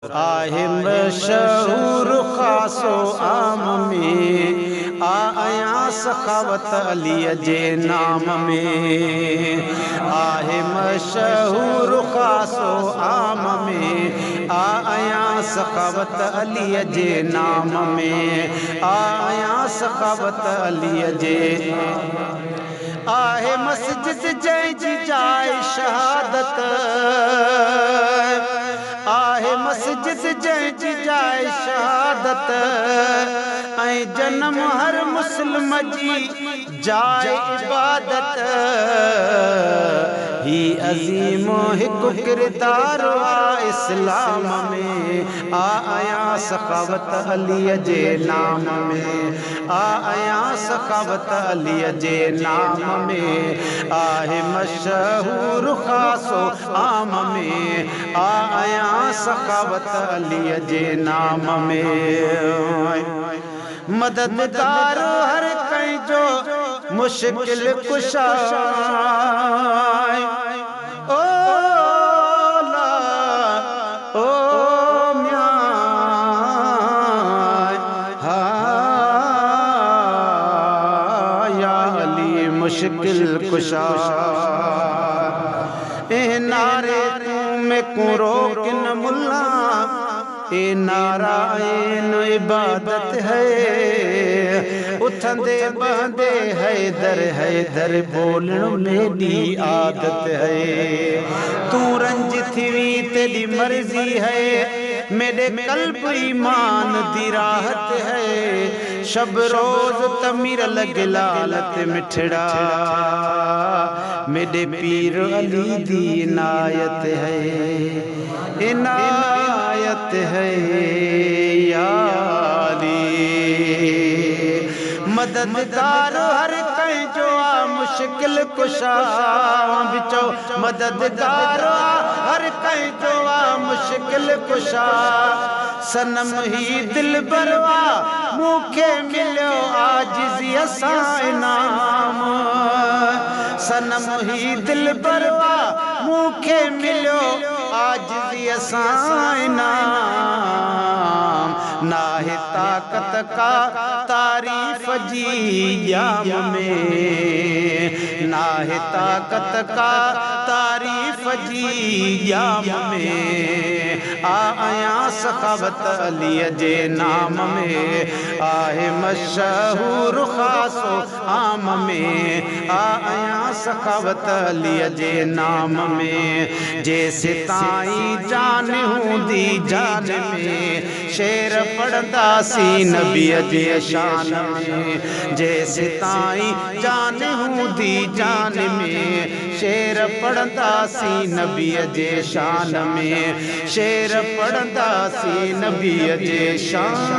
आहे मशहूर खासो आम में आया सखावत अलीअ जे नाम में। आहे मशहूर खासो आम में आया सखावत अलीअ जे नाम में। आया सखावत अलीअ जे आहे मस्जिद जंहिंजी जाए शहादत। आहे मस्जिद जंहिंजी जाए शहादत ऐं जनम हर मुस्लिम जी जाए इबादत। ही अज़ीम हिकु किरदार आहे इस्लाम में। आया सखावत अलीअ जे नाम में। आया सखावत अलीअ जे नाम में। आहे मशहूर खासो आम में आया सखावत अलीअ जे नाम में। मददगार हर कंहिंजो मुश्किल कुशा ओ ला ओ म्या हा या अली मुश्किल कुशा। ए नारे तू में को रोकिन मुल्ला ए नारायण इबादत है। उठंदे बहंदे हैदर बोलण मेरी आदत है। तू रंज थी तेरी मर्जी है मेरे कल्ब ईमान दी राहत है। शब रोज तमीर लगे लालत मिठड़ा मेरे पीर अली दी इनायत है। इनायत है या अली। मददगार हर कंहिंजो आ मुश्किल कुशा बिचो। मददगार हर कंहिंजो आ मुश्किल कुशा। सनम ही दिल बरवा मूंखे मिलियो आजिज़ीअ सां इनाम। सनम ही दिल बरवा मूंखे मिलियो आजिज़ीअ सां इनाम। नाहे ताकत का तारीफ़ जी याम में। नाहे ताकत का तारीफ़ जी याम में। आया सखावत अलीअ जे नाम में। आहे मशहूर खासो आम में आया सखावत अलीअ जे नाम में। जैसे ताईं जान हूंदी जान में शेर पढ़ंदासीं नबीअ जे शान में। जैसे ताईं जान हूंदी जान में शेर पढ़ंदासीं नबीअ जे शान में। शेर पढ़ंदासीं नबीअ जे शान